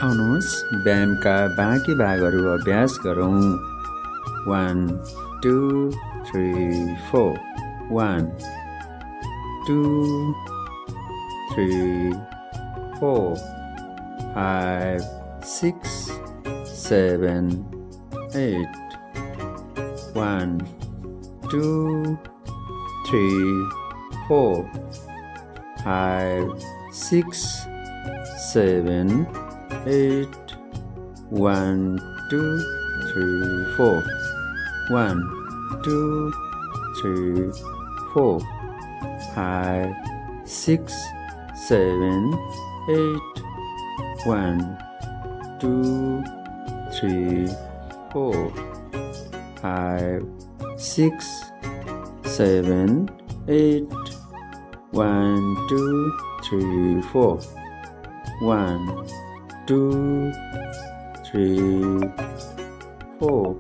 आउनुहोस् व्यायामका बाँकी भागहरू अभ्यास गरौँ। 1 2 3 4 1 2 3 4 5 6 7 8 1 2 3 4 5 6 7 8 1 2 3 4 1 2 3 4 5 6 7 8 1 2 3 4 5 6 7 8 1 2 3 4 1 2 3 4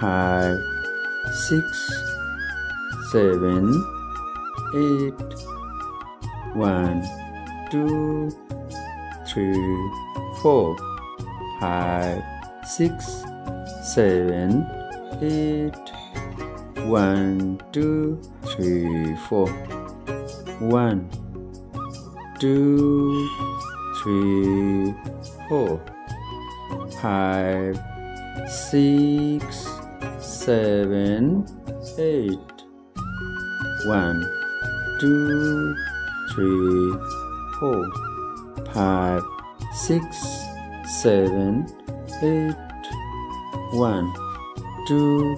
5 6 7 8 1 2 3 4 5 6 7 8 1 2 3 4 1 2 3 4 5 6 7 8 1 2 3 4 5 6 7 8 1 2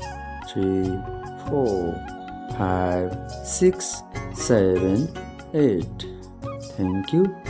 3 4 5 6 7 8 Thank you.